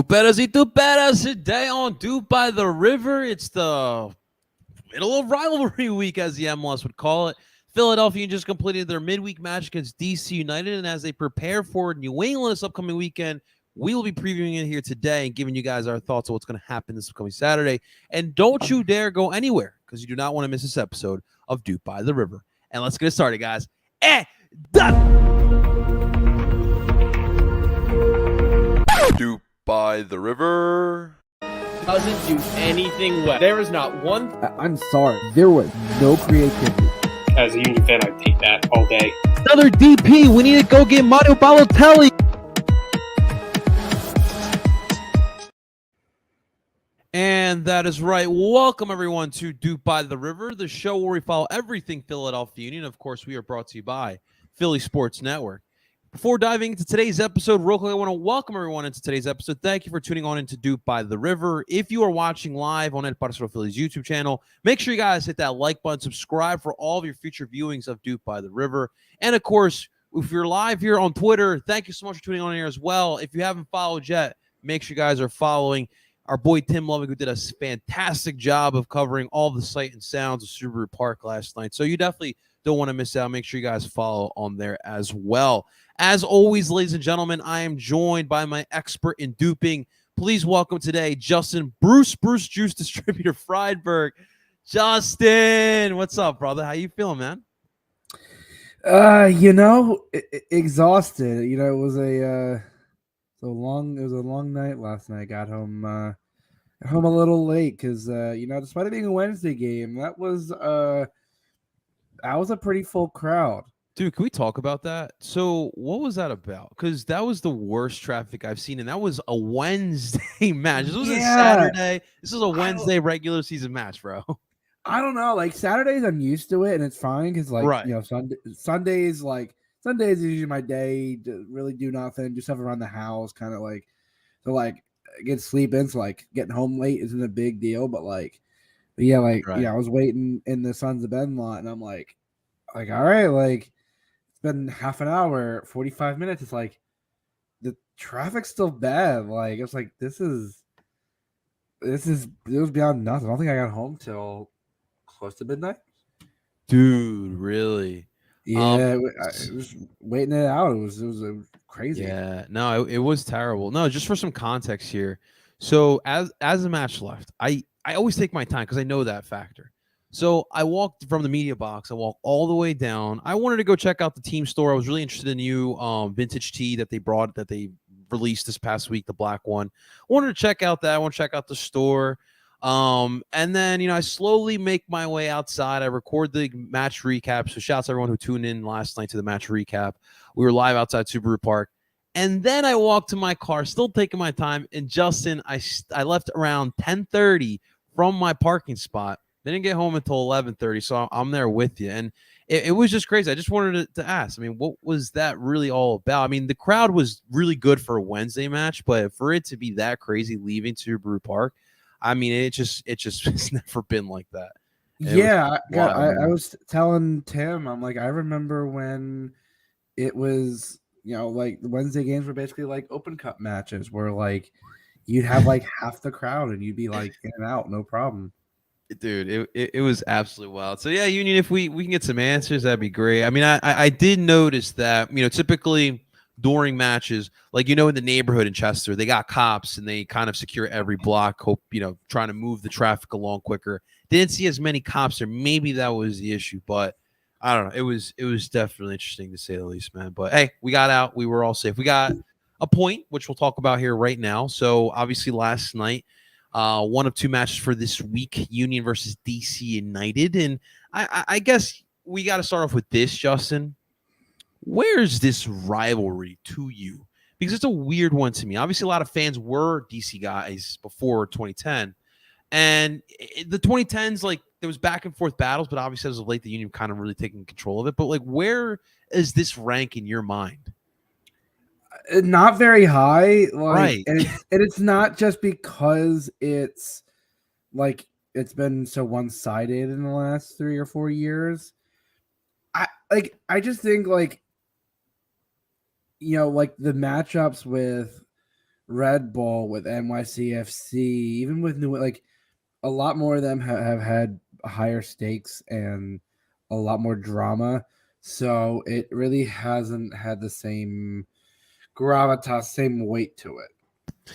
Duperas y Duperas, today on Doop by the River. It's the middle of rivalry week, as the MLS would call it. Philadelphia just completed their midweek match against DC United, and as they prepare for New England this upcoming weekend, we will be previewing it here today and giving you guys our thoughts on what's going to happen this upcoming Saturday. And don't you dare go anywhere, because you do not want to miss this episode of Doop by the River. And let's get started, guys. Doop by the River doesn't do anything well. There is not one. I'm sorry. There was no creativity. As a Union fan, I take that all day. Another DP. We need to go get Mario Balotelli. And that is right. Welcome, everyone, to Doop by the River, the show where we follow everything Philadelphia Union. Of course, we are brought to you by Philly Sports Network. Before diving into today's episode, real quick, I want to welcome everyone into today's episode. Thank you for tuning on into Doop by the River. If you are watching live on El Parcero Philly's YouTube channel, make sure you guys hit that like button, subscribe for all of your future viewings of Doop by the River. And, of course, if you're live here on Twitter, thank you so much for tuning on here as well. If you haven't followed yet, make sure you guys are following our boy Tim Loving, who did a fantastic job of covering all the sight and sounds of Subaru Park last night. So you definitely don't want to miss out. Make sure you guys follow on there as well. As always, ladies and gentlemen, I am joined by my expert in duping. Please welcome today Justin Bruce Juice Distributor Friedberg. Justin, what's up, brother? How you feeling, man? Exhausted. It was a long night last night. Got home a little late because despite it being a Wednesday game, that was a pretty full crowd. Dude, can we talk about that? So what was that about? Because that was the worst traffic I've seen, and that was a Wednesday match. This was a Saturday. This is a Wednesday regular season match, bro. I don't know. Like, Saturdays, I'm used to it, and it's fine because, Sundays is usually my day to really do nothing, do stuff around the house, kind of get sleep in. So, getting home late isn't a big deal, but I was waiting in the Sons of Ben lot, and I'm like, all right, it's been half an hour, 45 minutes. It's like the traffic's still bad. It's like it was beyond nothing. I don't think I got home till close to midnight. Dude, really? Yeah, I was waiting it out. It was crazy. Yeah, no, it was terrible. No, just for some context here. So as the match left, I always take my time because I know that factor. So I walked from the media box. I walked all the way down. I wanted to go check out the team store. I was really interested in the new vintage tee that they released this past week, the black one. I wanted to check out that. I want to check out the store. And then, I slowly make my way outside. I record the match recap. So shouts to everyone who tuned in last night to the match recap. We were live outside Subaru Park. And then I walked to my car, still taking my time. And Justin, I left around 10:30 from my parking spot. Didn't get home until 11:30, so I'm there with you. And it was just crazy. I just wanted to ask, what was that really all about? The crowd was really good for a Wednesday match, but for it to be that crazy leaving Subaru Park, it just it's never been like that. I was telling Tim, I'm like, I remember when it was, the Wednesday games were basically like Open Cup matches where you'd have half the crowd and you'd be in and out, no problem. Dude, it was absolutely wild. So yeah, Union, if we can get some answers, that'd be great. I did notice that, typically during matches, in the neighborhood in Chester, they got cops and they kind of secure every block, trying to move the traffic along quicker. Didn't see as many cops there. Maybe that was the issue, but I don't know. It was definitely interesting to say the least, man. But hey, we got out. We were all safe. We got a point, which we'll talk about here right now. So obviously last night, one of two matches for this week, Union versus DC United. And I guess we got to start off with this, Justin. Where's this rivalry to you? Because it's a weird one to me. Obviously, a lot of fans were DC guys before 2010. And the 2010s, there was back and forth battles, but obviously as of late, the Union kind of really taking control of it. But where is this rank in your mind? Not very high, right? And it's not just because it's been so one-sided in the last 3 or 4 years. I just think the matchups with Red Bull, with NYCFC, even with New, like a lot more of them have had higher stakes and a lot more drama. So it really hasn't had the same gravitas, same weight to it.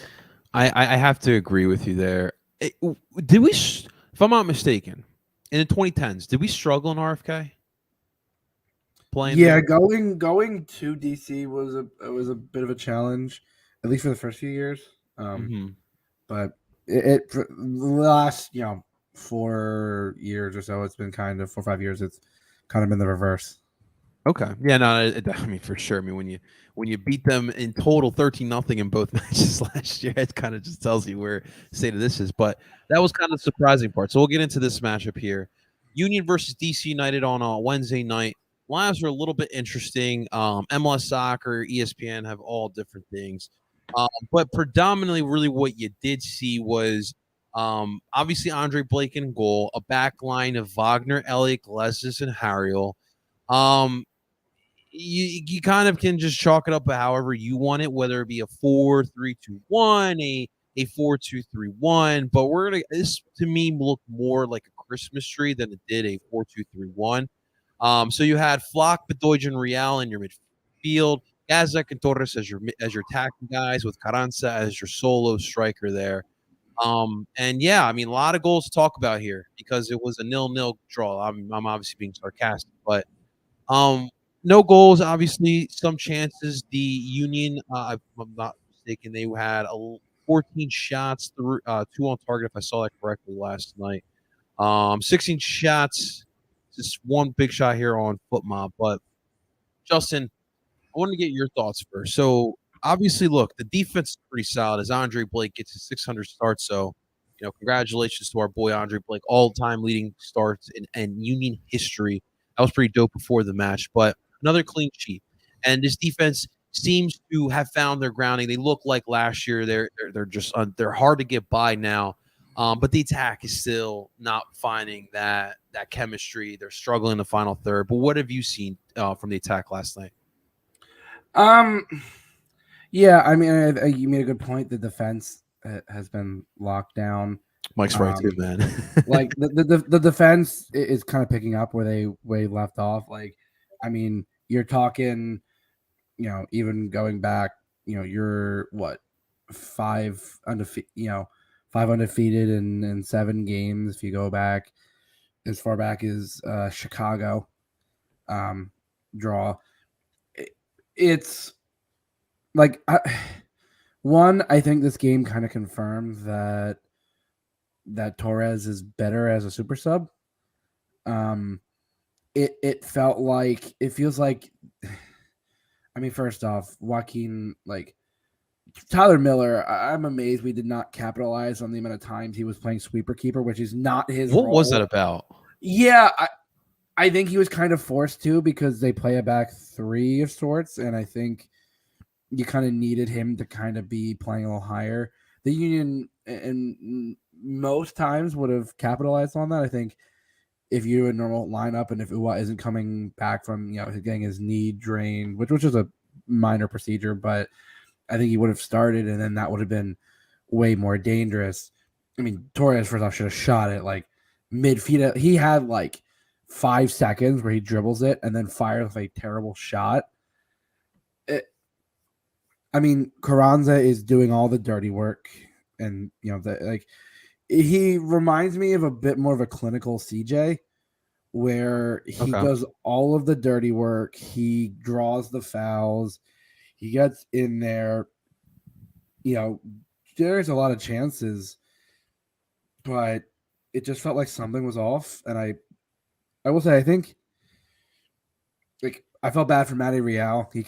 I have to agree with you there. Did we, if I'm not mistaken, in the 2010s, did we struggle in RFK playing Yeah, there? going to DC was a bit of a challenge, at least for the first few years. But it for the last 4 years or so, it's been kind of 4 or 5 years. It's kind of been the reverse. Okay. Yeah, no, I mean for sure. I mean when you beat them in total 13-0 in both matches last year, it kind of just tells you where state of this is. But that was kind of the surprising part. So we'll get into this matchup here. Union versus DC United on a Wednesday night. Lives are a little bit interesting. MLS Soccer, ESPN have all different things. But predominantly, really what you did see was obviously Andre Blake in goal, a back line of Wagner, Elliott, Glesis, and Harriel. Um, you kind of can just chalk it up however you want it, whether it be a 4-3-2-1, a 4-2-3-1. But this to me looked more like a Christmas tree than it did a 4-2-3-1. So you had Flock, Bedoya, and Real in your midfield, Gazek and Torres as your attacking guys, with Carranza as your solo striker there. And yeah, I mean a lot of goals to talk about here because it was a 0-0 draw. I'm obviously being sarcastic, but um, no goals, obviously. Some chances. The Union, if I'm not mistaken, they had 14 shots, through 2 on target, if I saw that correctly last night. 16 shots, just one big shot here on foot mob. But Justin, I want to get your thoughts first. So obviously, look, the defense is pretty solid as Andre Blake gets his 600 starts. So, congratulations to our boy Andre Blake, all-time leading starts in Union history. That was pretty dope before the match, but another clean sheet. And this defense seems to have found their grounding. They look like last year. They're just they're hard to get by now. But the attack is still not finding that chemistry. They're struggling in the final third. But what have you seen from the attack last night? Yeah, I mean, you made a good point. The defense has been locked down. Mike's right too, man. Like the defense is kind of picking up where they left off. Like, I mean, you're talking, even going back, you're what, five undefeated in 7 games. If you go back as far back as Chicago draw, it's like I think this game kind of confirmed that Torres is better as a super sub. It feels like, I mean, first off, Joaquin, like Tyler Miller, I'm amazed we did not capitalize on the amount of times he was playing sweeper keeper, which is not his What role. was that about? Yeah, I think he was kind of forced to because they play a back 3 of sorts, and I think you kind of needed him to kind of be playing a little higher. The Union and most times would have capitalized on that. I think if you're a normal lineup and if Uwa isn't coming back from getting his knee drained, which is a minor procedure, but I think he would have started, and then that would have been way more dangerous. I mean, Torres first off should have shot it like mid-feet. He had like 5 seconds where he dribbles it and then fires a terrible shot. I mean, Carranza is doing all the dirty work, and he reminds me of a bit more of a clinical CJ, where he does all of the dirty work. He draws the fouls. He gets in there. There's a lot of chances, but it just felt like something was off. And I will say, I think, like, I felt bad for Matty Real. He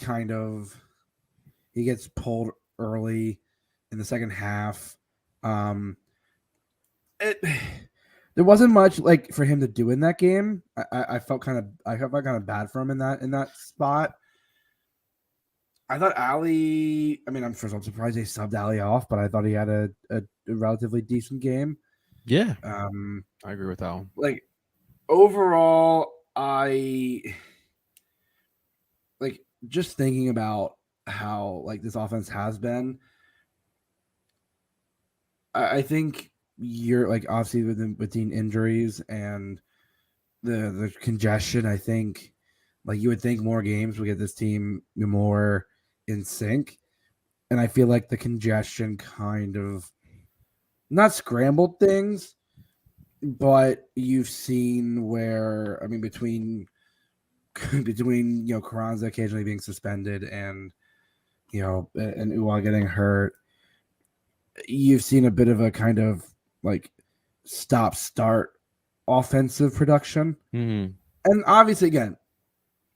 gets pulled early in the second half. There wasn't much like for him to do in that game. I felt kind of bad for him in that spot. I thought Ali. I mean, I'm surprised they subbed Ali off, but I thought he had a relatively decent game. Yeah, I agree with that one. Like overall, I like just thinking about how like this offense has been. I think you're like obviously between injuries and the congestion. I think like you would think more games would get this team more in sync, and I feel like the congestion kind of not scrambled things, but you've seen where between Carranza occasionally being suspended and and Uwa getting hurt, you've seen a bit of a kind of like stop start offensive production. Mm-hmm. And obviously, again,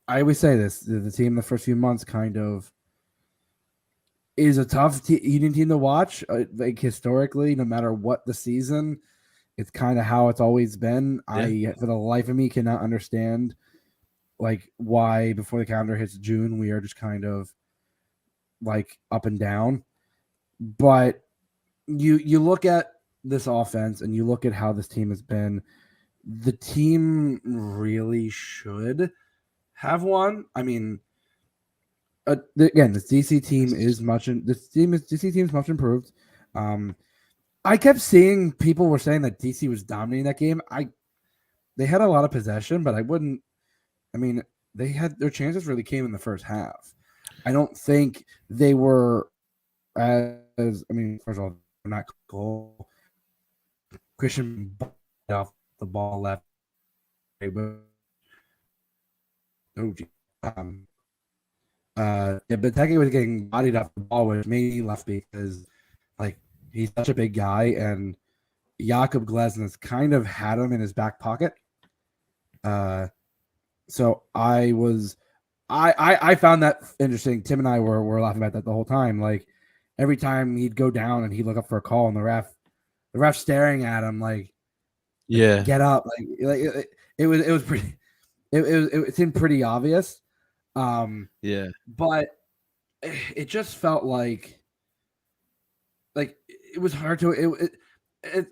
I always say this: the team the first few months kind of is a tough Union team to watch. Like historically, no matter what the season, it's kind of how it's always been. Yeah. I, for the life of me, cannot understand like why before the calendar hits June we are just kind of like up and down. But you look at this offense and you look at how this team has been. The team really should have won. I mean, again, this DC team is DC team is much improved. I kept seeing people were saying that DC was dominating that game. They had a lot of possession, but I wouldn't. I mean, they had their chances really came in the first half. I don't think they were as. I mean, first of all, they're not goal. Christian off the ball left. Oh, but Teke was getting bodied off the ball, which made me laugh because, like, he's such a big guy, and Jakob Glesnes kind of had him in his back pocket. So I found that interesting. Tim and I were laughing about that the whole time. Like, every time he'd go down and he'd look up for a call, and the ref staring at him, like, yeah, get up. Like it was pretty. It seemed pretty obvious. Yeah. But it just felt like it was hard to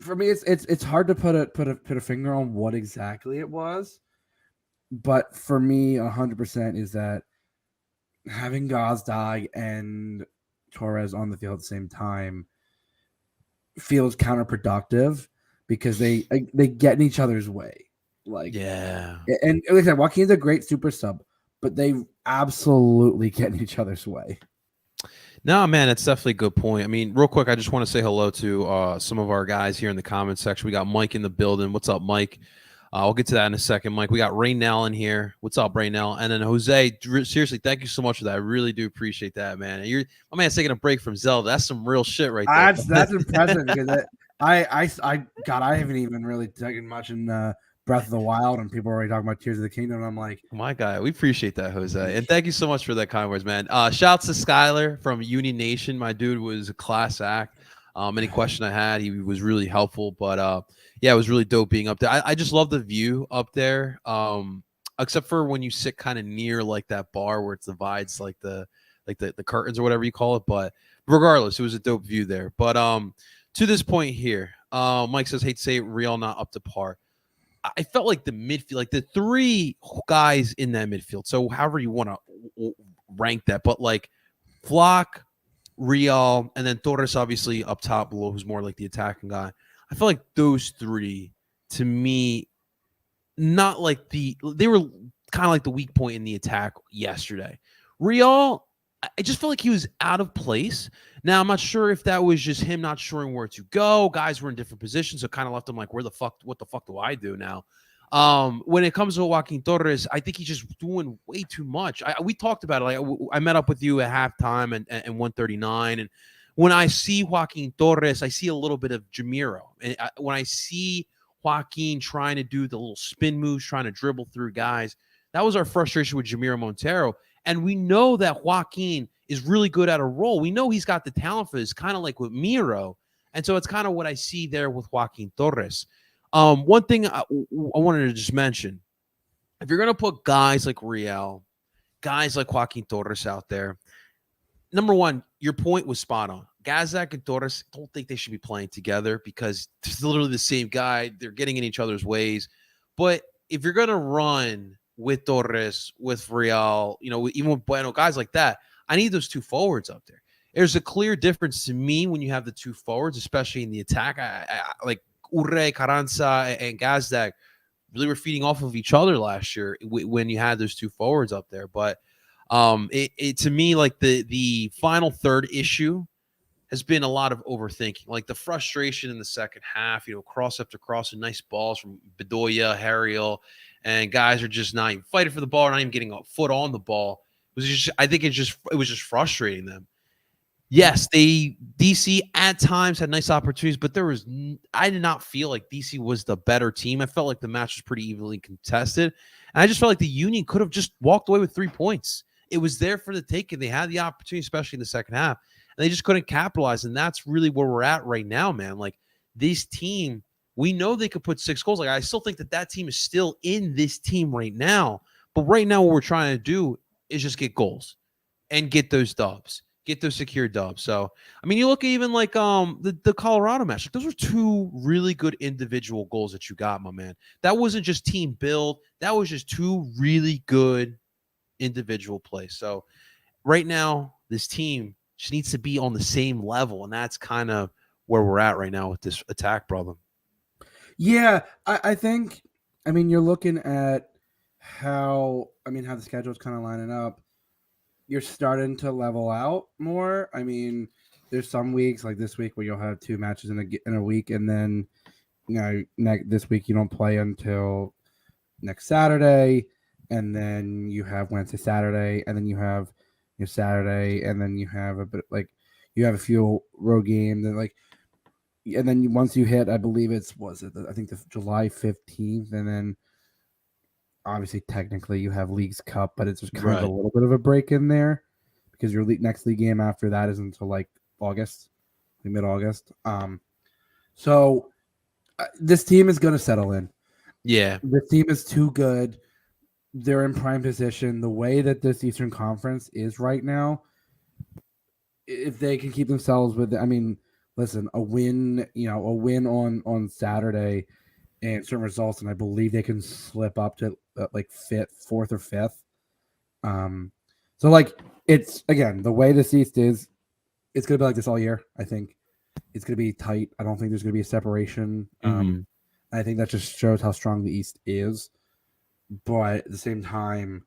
for me. It's hard to put a finger on what exactly it was. But for me, 100% is that having Gazdag and Torres on the field at the same time feels counterproductive because they get in each other's way. Like, yeah. And like I said, Joaquin's a great super sub, but they absolutely get in each other's way. No, man, it's definitely a good point. I mean, real quick, I just want to say hello to some of our guys here in the comment section. We got Mike in the building. What's up, Mike? I'll get to that in a second, Mike. We got Raynell in here. What's up, Raynell? And then Jose, seriously, thank you so much for that. I really do appreciate that, man. And my man's taking a break from Zelda. That's some real shit right there. That's impressive because I haven't even really taken much in Breath of the Wild, and people are already talking about Tears of the Kingdom. And I'm like, my guy, we appreciate that, Jose, and thank you so much for that kind words, man. Shouts to Skyler from Union Nation. My dude was a class act. Any question I had, he was really helpful. But yeah, it was really dope being up there. I just love the view up there. Except for when you sit kind of near like that bar where it divides like the curtains or whatever you call it. But regardless, it was a dope view there. But to this point here, Mike says, hate to say it, Real not up to par. I felt like the midfield, like the three guys in that midfield. So however you want to rank that, but like Flock, Real, and then Torres obviously up top below, who's more like the attacking guy. I feel like those three, to me, not like they were kind of like the weak point in the attack yesterday. Real, I just felt like he was out of place. Now, I'm not sure if that was just him not sure where to go. Guys were in different positions, so kind of left him like, what the fuck do I do now? When it comes to Joaquin Torres, I think he's just doing way too much. We talked about it. Like, I met up with you at halftime and 139, and when I see Joaquin Torres, I see a little bit of Jamiro. And when I see Joaquin trying to do the little spin moves, trying to dribble through guys, that was our frustration with Jamiro Montero. And we know that Joaquin is really good at a role. We know he's got the talent for this, kind of like with Miro. And so it's kind of what I see there with Joaquin Torres. One thing I wanted to just mention, if you're going to put guys like Real, guys like Joaquin Torres out there, number one, your point was spot on. Gazak and Torres, don't think they should be playing together because it's literally the same guy. They're getting in each other's ways. But if you're going to run with Torres, with Real, even with Bueno, guys like that, I need those two forwards up there. there's a clear difference to me when you have the two forwards, especially in the attack. Like Urre, Carranza, and Gazdag really were feeding off of each other last year when you had those two forwards up there. But it to me, like the final third issue has been a lot of overthinking, like the frustration in the second half, cross after cross and nice balls from Bedoya, Harriel, and guys are just not even fighting for the ball, not even getting a foot on the ball. I think it was just frustrating them. Yes, DC at times had nice opportunities, but I did not feel like DC was the better team. I felt like the match was pretty evenly contested, and I just felt like the Union could have just walked away with 3 points. It was there for the taking. They had the opportunity, especially in the second half, and they just couldn't capitalize. And that's really where we're at right now, man. Like this team, we know they could put 6 goals. Like I still think that team is still in this team right now. But right now, what we're trying to do is just get goals and get those dubs. Get those secure dubs. So, I mean, you look at even like the Colorado match. Like, those were 2 really good individual goals that you got, my man. That wasn't just team build. That was just 2 really good individual plays. So, right now, this team just needs to be on the same level, and that's kind of where we're at right now with this attack problem. Yeah, I think. I mean, you're looking at how the schedule is kind of lining up. You're starting to level out more. I mean, there's some weeks like this week where you'll have 2 matches in a week, and then this week you don't play until next Saturday, and then you have Wednesday, Saturday, and then you have your Saturday, and then you have a few road games, and then once you hit, I believe I think the July 15th, and then. Obviously, technically, you have Leagues Cup, but it's just kind of a little bit of a break in there because your next league game after that is until like August, mid-August. So this team is going to settle in. Yeah. The team is too good. They're in prime position. The way that this Eastern Conference is right now, if they can keep themselves with, listen, a win on Saturday and certain results, and I believe they can slip up to like 4th or 5th. So like it's again the way this East is, it's gonna be like this all year. I think it's gonna be tight. I don't think there's gonna be a separation. I think that just shows how strong the East is. But at the same time,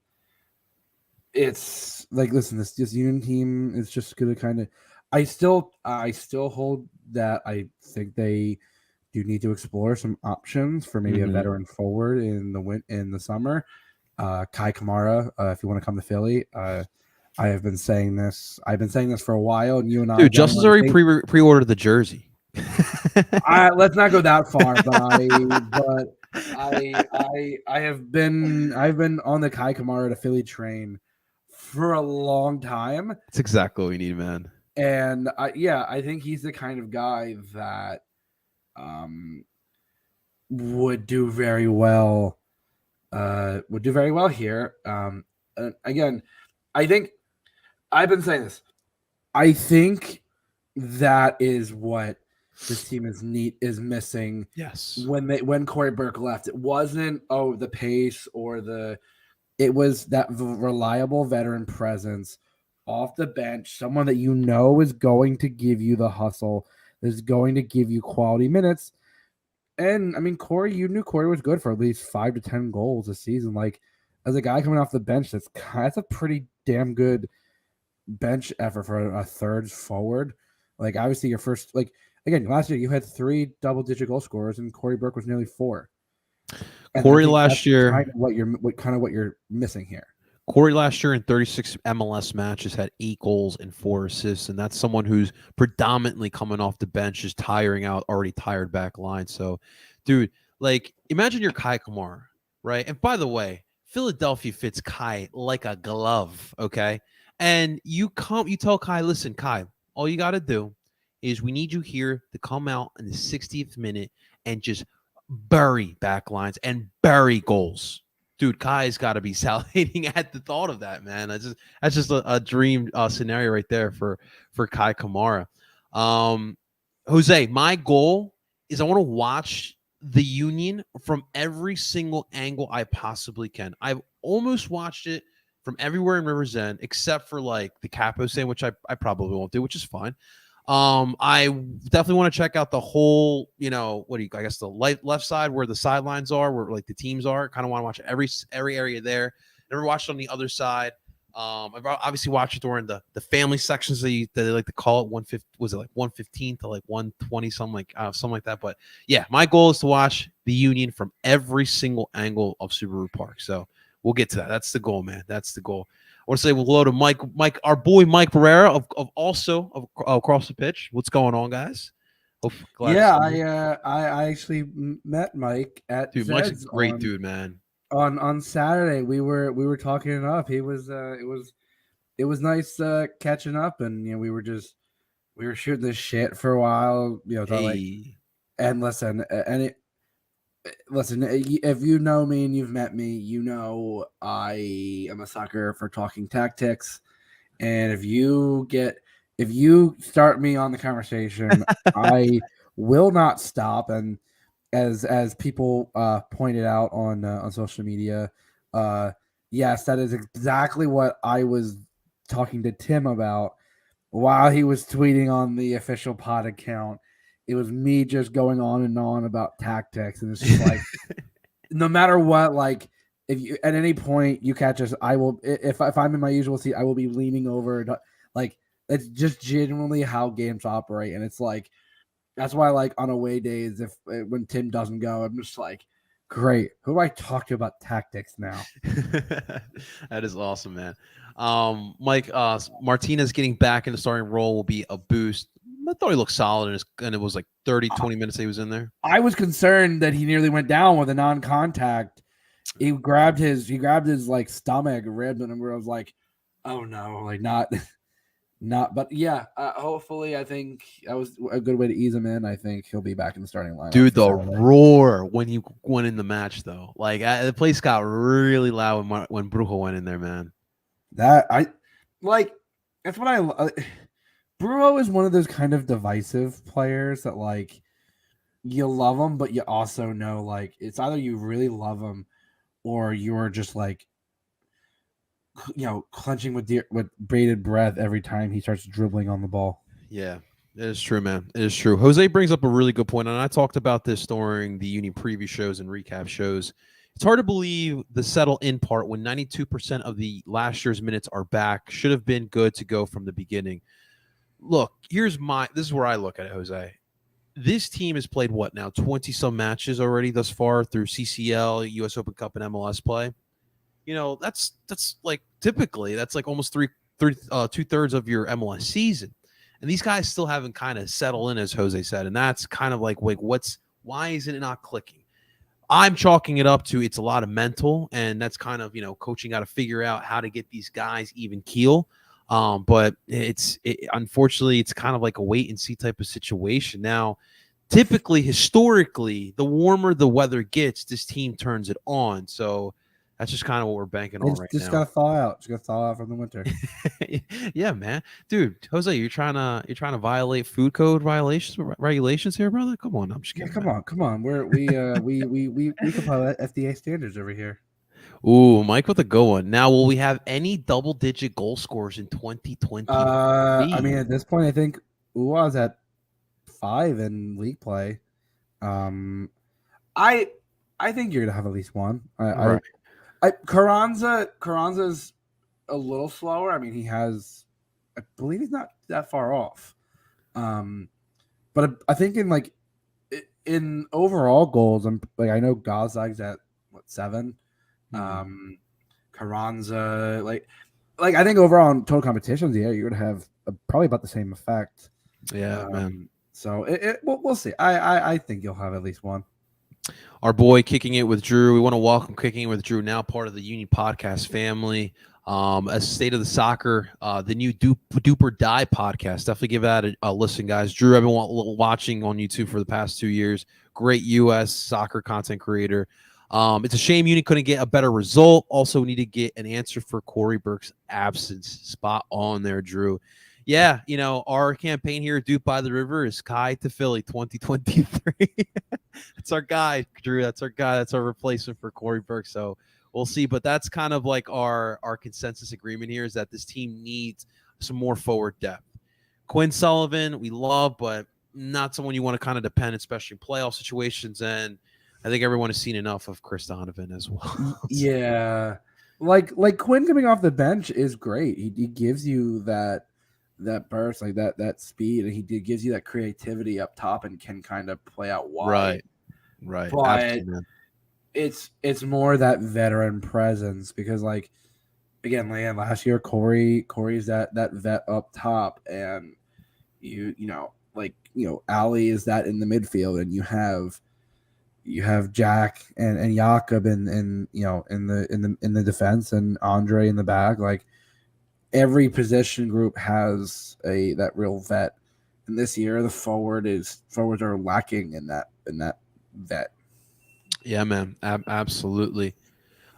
it's like listen, this Union team is just gonna kind of. I still hold that I think they do need to explore some options for maybe a veteran forward in the summer. Kai Kamara, if you want to come to Philly, I have been saying this. I've been saying this for a while, and you and I. Dude, Justin's already pre-ordered the jersey. Let's not go that far, but I've been on the Kai Kamara to Philly train for a long time. That's exactly what we need, man. And I think he's the kind of guy that would do very well here. Again, I think I've been saying this. I think that is what this team is missing. Yes. When Corey Burke left, it wasn't the pace it was that reliable veteran presence off the bench, someone that is going to give you the hustle, is going to give you quality minutes. And I mean, Corey, you knew Corey was good for at least 5 to 10 goals a season. Like, as a guy coming off the bench, that's a pretty damn good bench effort for a third forward. Like, obviously, your first, again, last year you had 3 double-digit goal scorers, and Corey Burke was nearly 4. And Corey last year, kind of what you're missing here. Corey last year in 36 MLS matches had 8 goals and 4 assists, and that's someone who's predominantly coming off the bench, is tiring out already tired back line. So, dude, imagine you're Kai Kamara, right? And by the way, Philadelphia fits Kai like a glove, okay? And you tell Kai, listen, Kai, all you got to do is we need you here to come out in the 60th minute and just bury back lines and bury goals. Dude, Kai's got to be salivating at the thought of that, man. That's just a dream scenario right there for Kai Kamara. Jose, my goal is I want to watch the Union from every single angle I possibly can. I've almost watched it from everywhere in Rivers End, except for like the Capo stand, which I probably won't do, which is fine. I definitely want to check out the whole, I guess the left side where the sidelines are, where like the teams are. Kind of want to watch every area there. Never watched on the other side. I've obviously watched it during the family sections that they like to call it 150. Was it like 115 to like 120, something like that. But yeah, my goal is to watch the Union from every single angle of Subaru Park. So we'll get to that. That's the goal, man. That's the goal. I want to say hello to Mike, our boy Mike Pereira of across the pitch. What's going on, guys? I actually met Mike at Dude. Mike's a great dude, man. On Saturday. We were talking it up. He was it was nice catching up, and we were shooting this shit for a while. And listen, if you know me and you've met me, I am a sucker for talking tactics. And if you start me on the conversation, I will not stop. And as people pointed out on social media, yes, that is exactly what I was talking to Tim about while he was tweeting on the official pod account. It was me just going on and on about tactics, and it's just like, no matter what, like if you at any point you catch us, I will. If I'm in my usual seat, I will be leaning over. Like that's just genuinely how games operate, and it's like that's why, like on away days, when Tim doesn't go, I'm just like, great. Who do I talk to about tactics now? That is awesome, man. Mike, Martinez getting back in the starting role will be a boost. I thought he looked solid, and it was like 20 minutes he was in there. I was concerned that he nearly went down with a non-contact. He grabbed his like stomach, ribs, and I was like, oh no, like not. But yeah, hopefully I think that was a good way to ease him in. I think he'll be back in the starting lineup. Dude, the roar when you went in the match, though, like the place got really loud when Brujo went in there, man. That's what I. Brujo is one of those kind of divisive players that like you love him, but you also know like it's either you really love him or you're just like clenching with bated breath every time he starts dribbling on the ball. Yeah, it is true, man. It is true. Jose brings up a really good point, and I talked about this during the Union preview shows and recap shows. It's hard to believe the settle in part when 92% of the last year's minutes are back. Should have been good to go from the beginning. Look, this is where I look at it, Jose. This team has played 20-some matches already thus far through CCL, US Open Cup, and MLS play. That's like typically that's like almost 2/3 of your MLS season, and these guys still haven't kind of settled in, as Jose said, and that's kind of like why isn't it not clicking? I'm chalking it up to it's a lot of mental, and that's kind of coaching got to figure out how to get these guys even keel. But unfortunately, it's kind of like a wait and see type of situation. Now, typically, historically, the warmer the weather gets, this team turns it on. So that's just kind of what we're banking on right now. Just gotta thaw out. Just gotta thaw out from the winter. Yeah, man, dude, Jose, you're trying to violate food code regulations here, brother? Come on, I'm just kidding. Yeah, come on. We comply with FDA standards over here. Ooh, Mike with a good one. Now, will we have any double-digit goal scorers in 2020? I mean, at this point, I think Uwa's at 5 in league play. I think you're gonna have at least one. Carranza's a little slower. I mean, I believe he's not that far off. But I think in overall goals, I know Gazag's at 7. Carranza, I think overall in total competitions, you're gonna have probably about the same effect. Yeah, man. So we'll see. I think you'll have at least one. Our boy Kicking It with Drew. We want to welcome Kicking It with Drew, now part of the Union Podcast family. As State of the Soccer, the new Doop or Die podcast. Definitely give that a listen, guys. Drew, I've been watching on YouTube for the past 2 years. Great U.S. soccer content creator. It's a shame Union couldn't get a better result. Also, we need to get an answer for Corey Burke's absence. Spot on there, Drew. Yeah, our campaign here at Duke by the River is Kai to Philly 2023. That's our guy, Drew. That's our guy. That's our replacement for Corey Burke. So we'll see. But that's kind of like our consensus agreement here is that this team needs some more forward depth. Quinn Sullivan, we love, but not someone you want to kind of depend, especially in playoff situations. And I think everyone has seen enough of Chris Donovan as well. Yeah, like Quinn coming off the bench is great. He gives you that burst, like that speed, and he gives you that creativity up top and can kind of play out wide. Right. But Absolutely. it's more that veteran presence because like again, last year Corey's that vet up top, and Ali is that in the midfield, and you have Jack and Jakob in the defense, and Andre in the back. Like every position group has that real vet. And this year the forwards are lacking in that vet. Yeah, man. Absolutely.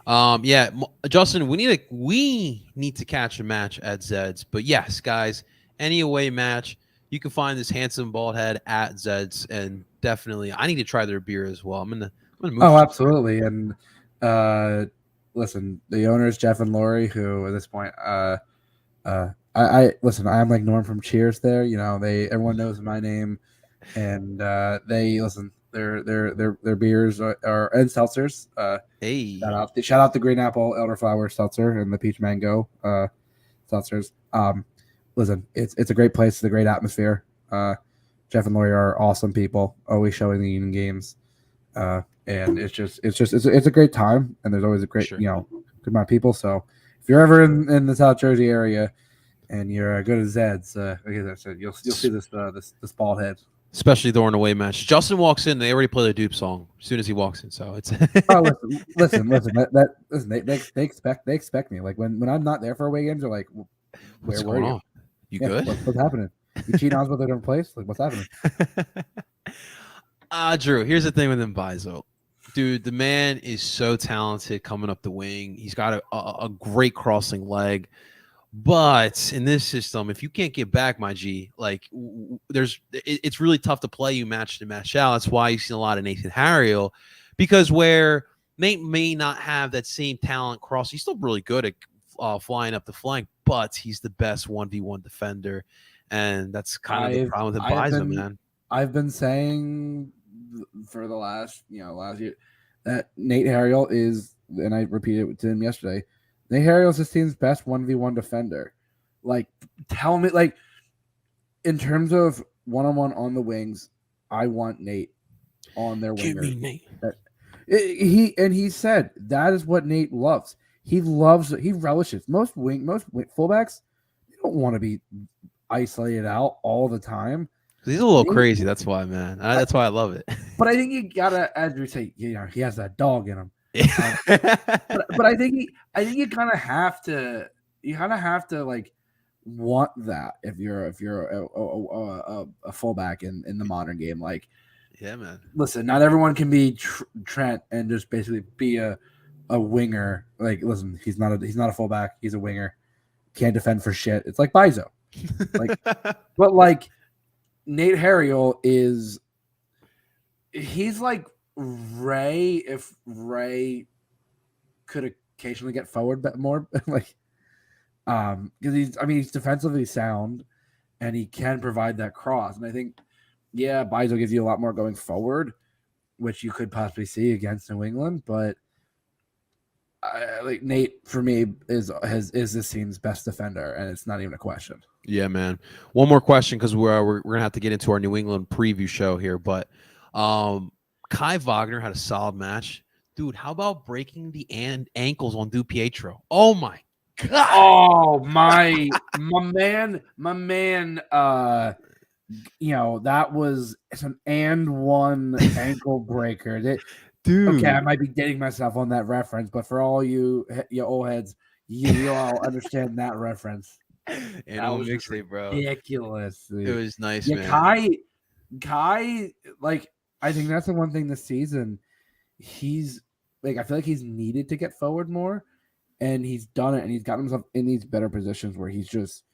Yeah, Justin, we need to catch a match at Zed's. But yes, guys, any away match, you can find this handsome bald head at Zed's, and definitely, I need to try their beer as well. I'm gonna move. Oh, absolutely. And listen, the owners Jeff and Lori, who at this point, I listen. I'm like Norm from Cheers. There, everyone knows my name, and they listen. Their beers are and seltzers. Hey, shout out the Green Apple Elderflower Seltzer and the Peach Mango seltzers. Listen, it's a great place. It's a great atmosphere. Jeff and Lori are awesome people, always showing the Union games, and it's a great time. And there's always a great good amount of people. So if you're ever in the South Jersey area and you're good at Zed's, like I said, you'll see this bald head. Especially during an away match. Justin walks in, they already play the DOOP song as soon as he walks in. So it's listen. They expect me. Like when I'm not there for away games, they're like, what's going on? You good? What's happening? You cheating on us with a different place? Like what's happening? Drew, here's the thing with Mbaizo. Dude, the man is so talented coming up the wing. He's got a great crossing leg. But in this system, if you can't get back, my G, like it's really tough to play you match to match out. That's why you've seen a lot of Nathan Harriel, because where Nate may not have that same talent cross, he's still really good at flying up the flank, but he's the best 1v1 defender. And that's kind of the problem with Mbaizo, man. I've been saying for the last year that Nate Harriel is, and I repeated it to him yesterday, Nate Harriel's this team's best 1v1 defender. Like, tell me, like, in terms of one-on-one on the wings, I want Nate on their winger. Give me Nate. He said that is what Nate loves. He relishes. Most fullbacks, they don't want to be isolated out all the time. He's a little crazy. That's why, man. That's why I love it. But I think you gotta, as we say, he has that dog in him. But I think you kind of have to like want that if you're a fullback in the modern game. Like, yeah, man. Listen, not everyone can be Trent and just basically be a winger. Like, listen, he's not a fullback. He's a winger. Can't defend for shit. It's like Mbaizo. Like, but like Nate Harriel he's like Ray, if Ray could occasionally get forward but more, like, because he's defensively sound and he can provide that cross. And I think, Mbaizo gives you a lot more going forward, which you could possibly see against New England. But like Nate, for me, is this team's best defender, and it's not even a question. Yeah, man. One more question, because we're gonna have to get into our New England preview show here, but Kai Wagner had a solid match. Dude, how about breaking the ankles on DiPietro? Oh my god! Oh my man! That was an one ankle breaker. Dude, okay, I might be dating myself on that reference, but for all you old heads, you all understand that reference. And that was mixtape, bro. Ridiculous. Dude. It was nice, man. Kai, like, I think that's the one thing this season. He's like, I feel like he's needed to get forward more, and he's done it, and he's gotten himself in these better positions where he's just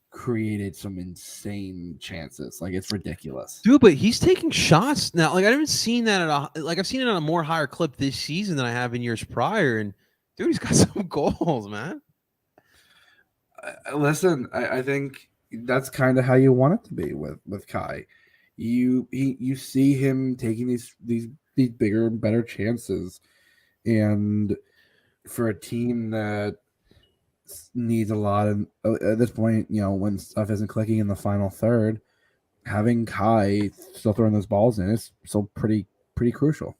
created some insane chances. Like, it's ridiculous, dude. But he's taking shots now. Like, I haven't seen that I've seen it on a more higher clip this season than I have in years prior, and Dude, he's got some goals, man. Listen, I think that's kind of how you want it to be with Kai. You see him taking these bigger and better chances, and for a team that needs a lot of at this point, when stuff isn't clicking in the final third, having Kai still throwing those balls in is still pretty crucial.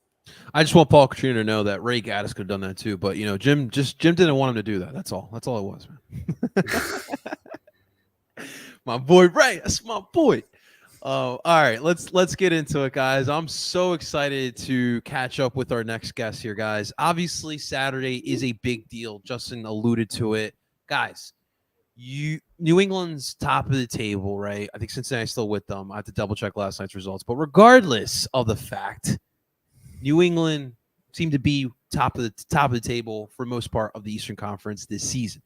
I just want Paul Katrina to know that Ray Gaddis could have done that too, but Jim didn't want him to do that. That's all. That's all it was, man. My boy Ray, that's my boy. All right, let's get into it, guys. I'm so excited to catch up with our next guest here, guys. Obviously, Saturday is a big deal. Justin alluded to it, guys. New England's top of the table, right? I think Cincinnati's still with them. I have to double check last night's results, but regardless of the fact, New England seemed to be top of the table for most part of the Eastern Conference this season.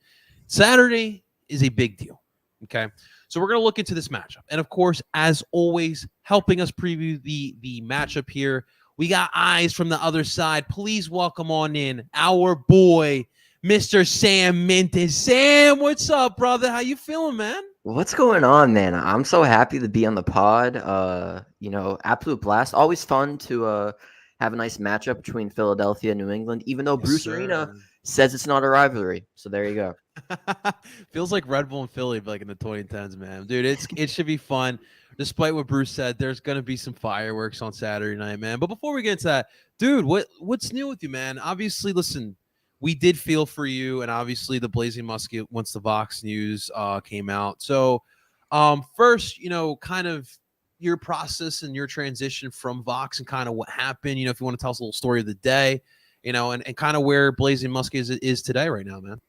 Saturday is a big deal. Okay, so we're going to look into this matchup, and of course, as always, helping us preview the matchup here, we got eyes from the other side. Please welcome on in our boy, Mr. Sam Mintis. Sam, what's up, brother? How you feeling, man? What's going on, man? I'm so happy to be on the pod. Absolute blast. Always fun to have a nice matchup between Philadelphia and New England, even though Bruce Arena says it's not a rivalry. So there you go. Feels like Red Bull and Philly like in the 2010s, man. Dude, it should be fun. Despite what Bruce said, there's gonna be some fireworks on Saturday night, man. But before we get into that, dude, what's new with you, man? Obviously, listen, we did feel for you, and obviously the Blazing Musket once the Vox news came out. So, first, kind of your process and your transition from Vox and kind of what happened. If you want to tell us a little story of the day, and kind of where Blazing Musket is today right now, man.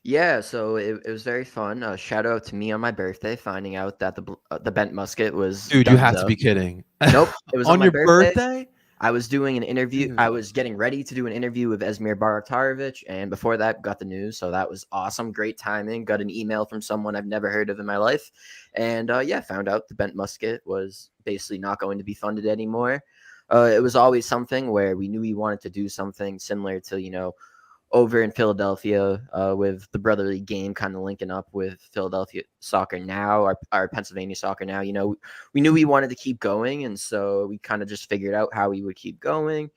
Yeah, so it was very fun. Shout out to me on my birthday, finding out that the bent musket was. Dude, you have to be kidding. Nope, it was on my your birthday. I was doing an interview. I was getting ready to do an interview with Esmir Baraktarovic, and before that, got the news. So that was awesome. Great timing. Got an email from someone I've never heard of in my life. And found out the bent musket was basically not going to be funded anymore. It was always something where we knew we wanted to do something similar to, over in Philadelphia with the brotherly game kind of linking up with Philadelphia Soccer Now, our Pennsylvania Soccer Now. We knew we wanted to keep going, and so we kind of just figured out how we would keep going.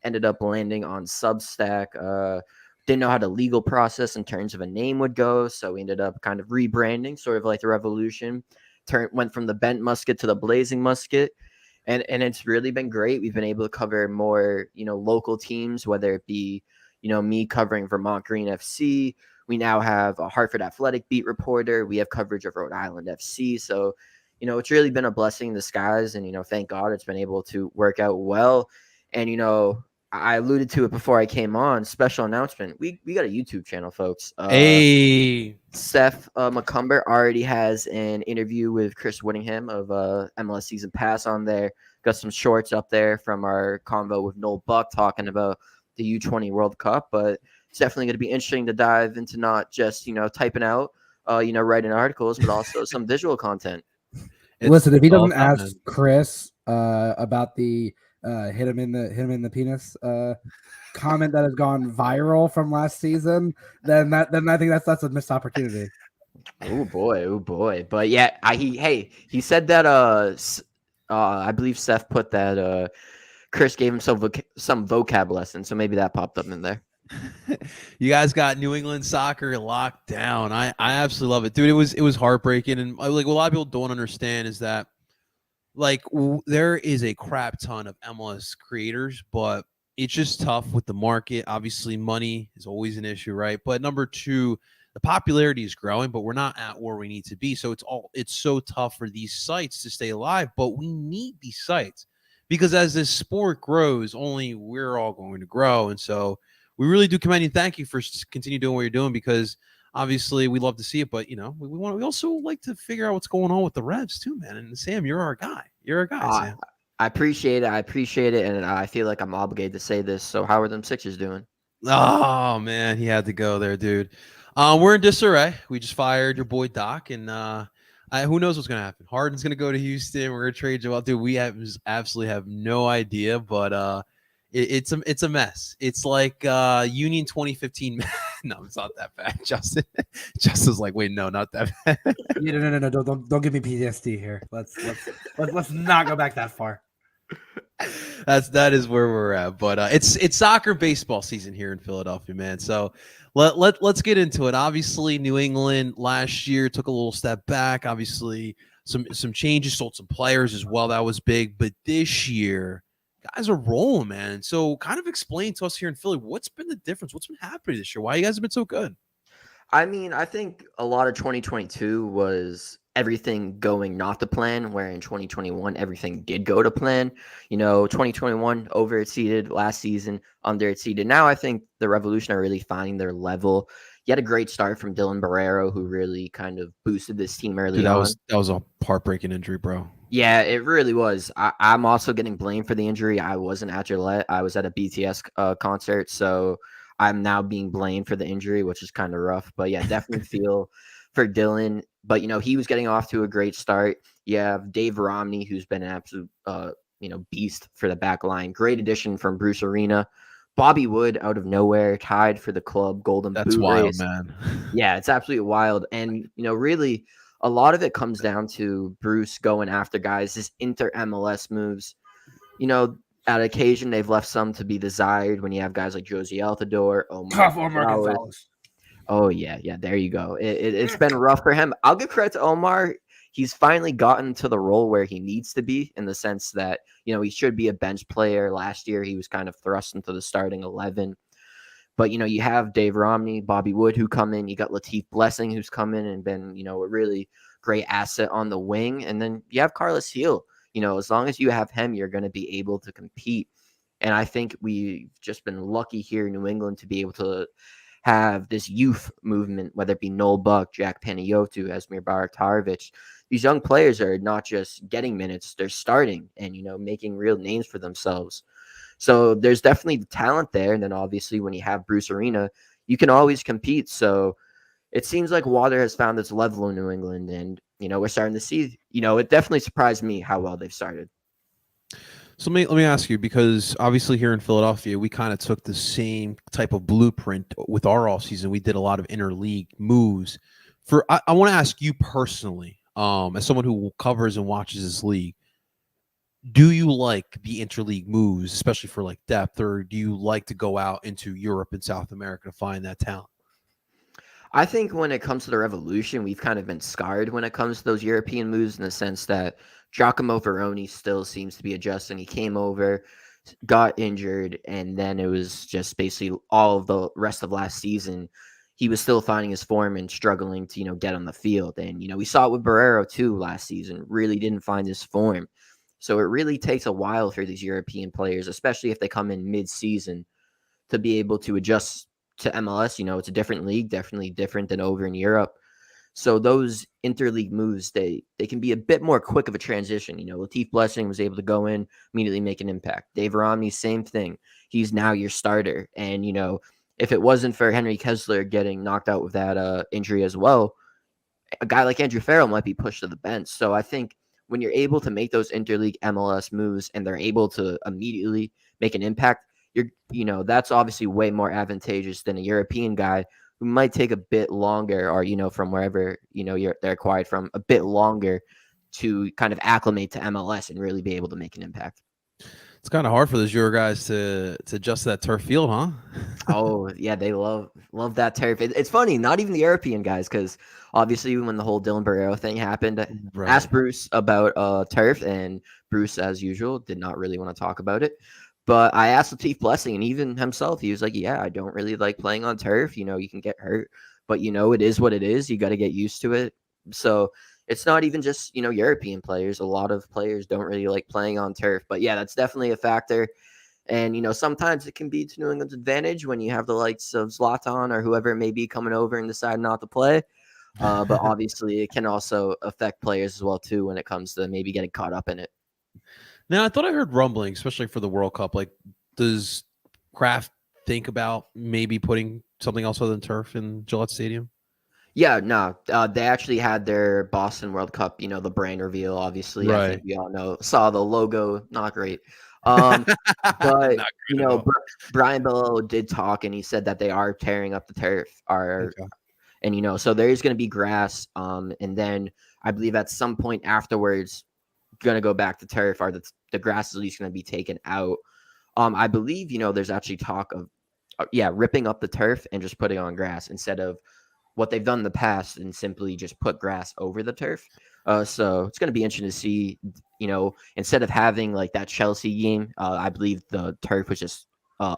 Ended up landing on Substack. Didn't know how the legal process in terms of a name would go, so we ended up kind of rebranding, sort of like the Revolution. Went from the Bent Musket to the Blazing Musket. And it's really been great. We've been able to cover more, local teams, whether it be me covering Vermont Green FC. We now have a Hartford Athletic beat reporter. We have coverage of Rhode Island FC. So, it's really been a blessing in disguise. And, thank God it's been able to work out well. And, I alluded to it before I came on. Special announcement. We got a YouTube channel, folks. Hey. Seth McCumber already has an interview with Chris Whittingham of MLS Season Pass on there. Got some shorts up there from our convo with Noel Buck talking about the U20 World Cup, but it's definitely going to be interesting to dive into not just, typing out, writing articles, but also some visual content. Listen, if he doesn't ask Chris about the hit him in the penis comment that has gone viral from last season, then I think that's a missed opportunity. Oh boy. But yeah, he said that I believe Seth put that Chris gave him some vocab lessons, so maybe that popped up in there. You guys got New England soccer locked down. I absolutely love it, dude. It was heartbreaking, and like what a lot of people don't understand is that there is a crap ton of MLS creators, but it's just tough with the market. Obviously, money is always an issue, right? But number two, the popularity is growing, but we're not at where we need to be. So it's so tough for these sites to stay alive, but we need these sites. Because as this sport grows, only we're all going to grow. And so we really do commend you. Thank you for continue doing what you're doing, because obviously we love to see it. But, we also like to figure out what's going on with the Revs too, man. And Sam, you're our guy. You're our guy, Sam. I appreciate it. And I feel like I'm obligated to say this. So how are them Sixers doing? Oh, man, he had to go there, dude. We're in disarray. We just fired your boy Doc, and who knows what's going to happen. Harden's going to go to Houston. We're going to trade Joel. Dude, we absolutely have no idea, but It's a mess. It's like Union 2015. No, it's not that bad. Justin's like, wait, no, not that bad. Yeah, no. Don't give me PTSD here. Let's not go back that far. That is where we're at. But it's soccer baseball season here in Philadelphia, man. So let's get into it. Obviously, New England last year took a little step back. Obviously, some changes, sold some players as well. That was big. But this year, guys are rolling, man. So kind of explain to us here in Philly, what's been the difference? What's been happening this year? Why you guys have been so good? I mean, I think a lot of 2022 was everything going not to plan, where in 2021 everything did go to plan. 2021 overexceeded last season, underexceeded. Now I think the Revolution are really finding their level. You had a great start from Dylan Barrero, who really kind of boosted this team early on. That was a heartbreaking injury, bro. Yeah, it really was. I'm also getting blamed for the injury. I wasn't at Gillette. I was at a BTS concert, so I'm now being blamed for the injury, which is kind of rough. But yeah, definitely feel for Dylan. But he was getting off to a great start. You have Dave Romney, who's been an absolute beast for the back line. Great addition from Bruce Arena. Bobby Wood out of nowhere tied for the club golden boot race. That's wild, man. Yeah, it's absolutely wild. And really a lot of it comes down to Bruce going after guys, his inter-MLS moves. At occasion, they've left some to be desired when you have guys like Josie Altidore, Omar. Oh, yeah, there you go. It's been rough for him. I'll give credit to Omar. He's finally gotten to the role where he needs to be, in the sense that, he should be a bench player. Last year, he was kind of thrust into the starting 11. But, you have Dave Romney, Bobby Wood, who come in. You got Latif Blessing, who's come in and been, a really great asset on the wing. And then you have Carlos Heel. As long as you have him, you're going to be able to compete. And I think we've just been lucky here in New England to be able to have this youth movement, whether it be Noel Buck, Jack Panayotu, Esmir Baratarovich. These young players are not just getting minutes, they're starting and, making real names for themselves. So there's definitely the talent there. And then obviously when you have Bruce Arena, you can always compete. So it seems like water has found its level in New England. And, we're starting to see, it definitely surprised me how well they've started. So let me ask you, because obviously here in Philadelphia, we kind of took the same type of blueprint with our all season. We did a lot of interleague moves. I want to ask you personally, as someone who covers and watches this league, do you like the interleague moves, especially for like depth, or do you like to go out into Europe and South America to find that talent? I think when it comes to the Revolution, we've kind of been scarred when it comes to those European moves, in the sense that Giacomo Veroni still seems to be adjusting. He came over, got injured, and then it was just basically all of the rest of last season. He was still finding his form and struggling to, get on the field. And, we saw it with Barrero too last season, really didn't find his form. So it really takes a while for these European players, especially if they come in mid-season, to be able to adjust to MLS. It's a different league, definitely different than over in Europe. So those interleague moves, they can be a bit more quick of a transition. Latif Blessing was able to go in, immediately make an impact. Dave Romney, same thing. He's now your starter. And, if it wasn't for Henry Kessler getting knocked out with that injury as well, a guy like Andrew Farrell might be pushed to the bench. So I think when you're able to make those interleague MLS moves and they're able to immediately make an impact, that's obviously way more advantageous than a European guy who might take a bit longer, or, from wherever, they're acquired from, a bit longer to kind of acclimate to MLS and really be able to make an impact. It's kind of hard for those Euro guys to adjust that turf field, huh? Oh, yeah, they love that turf. It's funny, not even the European guys, because obviously when the whole Dylan Barrero thing happened, right, asked Bruce about turf, and Bruce, as usual, did not really want to talk about it. But I asked Latif Blessing, and even himself, he was like, yeah, I don't really like playing on turf. You can get hurt, but, it is what it is. You got to get used to it. So it's not even just, European players. A lot of players don't really like playing on turf. But, yeah, that's definitely a factor. And, sometimes it can be to New England's advantage when you have the likes of Zlatan or whoever it may be coming over and decide not to play. But obviously it can also affect players as well, too, when it comes to maybe getting caught up in it. Now, I thought I heard rumbling, especially for the World Cup. Like, does Kraft think about maybe putting something else other than turf in Gillette Stadium? Yeah, no. They actually had their Boston World Cup, the brand reveal, obviously. Right. I think we all saw the logo, not great. But Not good at all. Brian Bello did talk, and he said that they are tearing up the turf. Okay. And so there is going to be grass. And then I believe at some point afterwards, going to go back to turf, or the grass is at least going to be taken out. I believe there's actually talk of ripping up the turf and just putting on grass instead of what they've done in the past and simply just put grass over the turf. So it's going to be interesting to see, instead of having like that Chelsea game, I believe the turf was just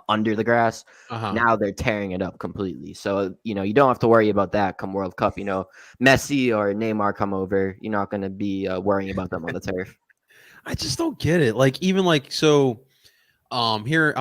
under the grass. Now they're tearing it up completely. So, you don't have to worry about that come World Cup. Messi or Neymar come over, you're not going to be worrying about them on the turf. I just don't get it. Like, even like, so here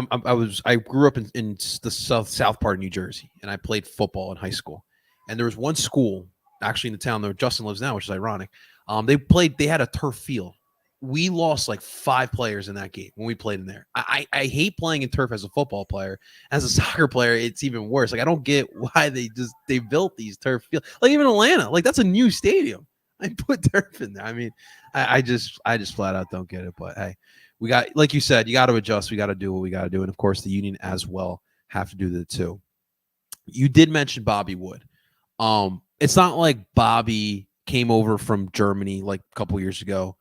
I grew up in the south part of New Jersey, and I played football in high school. And there was one school actually in the town where Justin lives now, which is ironic. They had a turf field. We lost like 5 players in that game when we played in there. I hate playing in turf as a football player. As a soccer player, it's even worse. Like, I don't get why they built these turf fields. Like, even Atlanta, like, that's a new stadium. I put turf in there. I mean, I just flat out don't get it. But hey, we got, like you said, you got to adjust. We got to do what we got to do. And of course, the union as well have to do that too. You did mention Bobby Wood. It's not like Bobby came over from Germany like a couple years ago.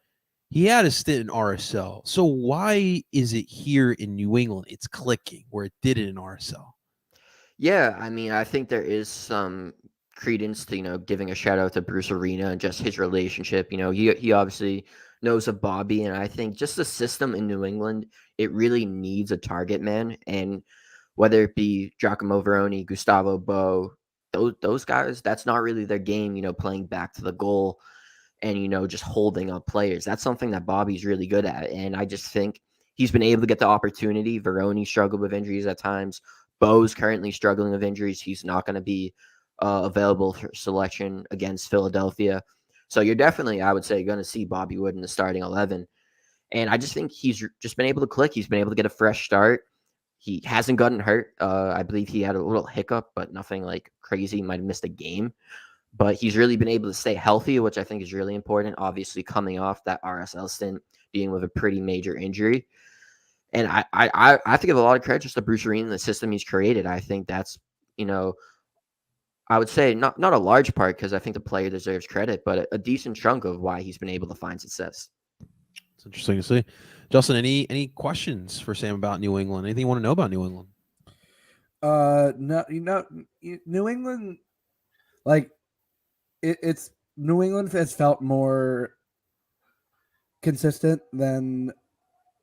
He had a stint in RSL. So why is it here in New England it's clicking where it didn't in RSL? Yeah, I mean, I think there is some credence to, giving a shout out to Bruce Arena and just his relationship. He obviously knows of Bobby, and I think just the system in New England, it really needs a target man. And whether it be Giacomo Veroni, Gustavo Bo, those guys, that's not really their game, playing back to the goal and, just holding up players. That's something that Bobby's really good at. And I just think he's been able to get the opportunity. Veroni struggled with injuries at times. Bo's currently struggling with injuries. He's not going to be available for selection against Philadelphia. So you're definitely, I would say, going to see Bobby Wood in the starting 11. And I just think he's just been able to click. He's been able to get a fresh start. He hasn't gotten hurt. I believe he had a little hiccup, but nothing like crazy. He might have missed a game. But he's really been able to stay healthy, which I think is really important. Obviously, coming off that RSL stint, dealing with a pretty major injury. And I have to give a lot of credit just to Bruce Arena and the system he's created. I think that's, I would say not a large part, because I think the player deserves credit, but a decent chunk of why he's been able to find success. It's interesting to see. Justin, any questions for Sam about New England? Anything you want to know about New England? No, New England, like it's New England has felt more consistent than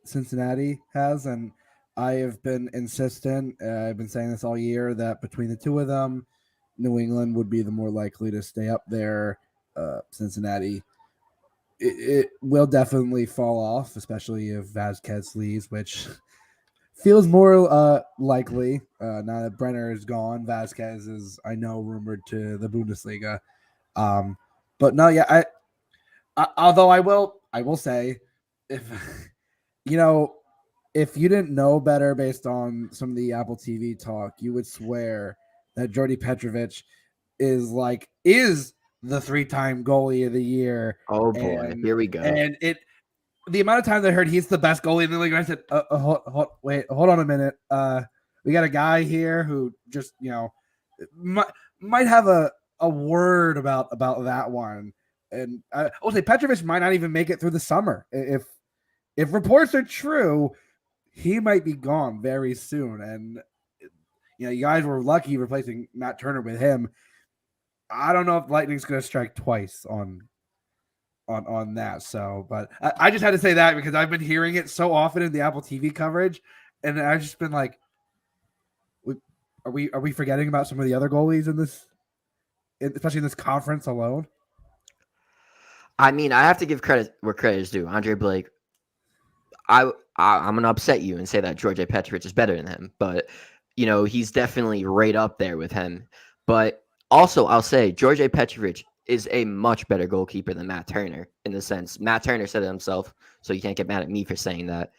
Cincinnati has, and I have been insistent. I've been saying this all year that between the two of them, New England would be the more likely to stay up there. Cincinnati, it will definitely fall off, especially if Vasquez leaves, which feels more likely now that Brenner is gone. Vasquez is, I know, rumored to the Bundesliga. But no, yeah, although I will say, if if you didn't know better based on some of the Apple TV talk, you would swear that Jordy Petrovic is the 3-time goalie of the year. Oh boy, here we go. And the amount of times I heard he's the best goalie in the league, I said, hold on a minute. We got a guy here who just might have a word about that one. And I will say Petrovic might not even make it through the summer. If reports are true, he might be gone very soon. And you guys were lucky replacing Matt Turner with him. I don't know if Lightning's going to strike twice on that. So, but I just had to say that because I've been hearing it so often in the Apple TV coverage, and I've just been like, are we forgetting about some of the other goalies in this, especially in this conference alone? I mean, I have to give credit where credit is due. Andre Blake, I'm going to upset you and say that George Petrovic is better than him, but he's definitely right up there with him. But also, I'll say George Petrovic is a much better goalkeeper than Matt Turner, in the sense Matt Turner said it himself, so you can't get mad at me for saying that.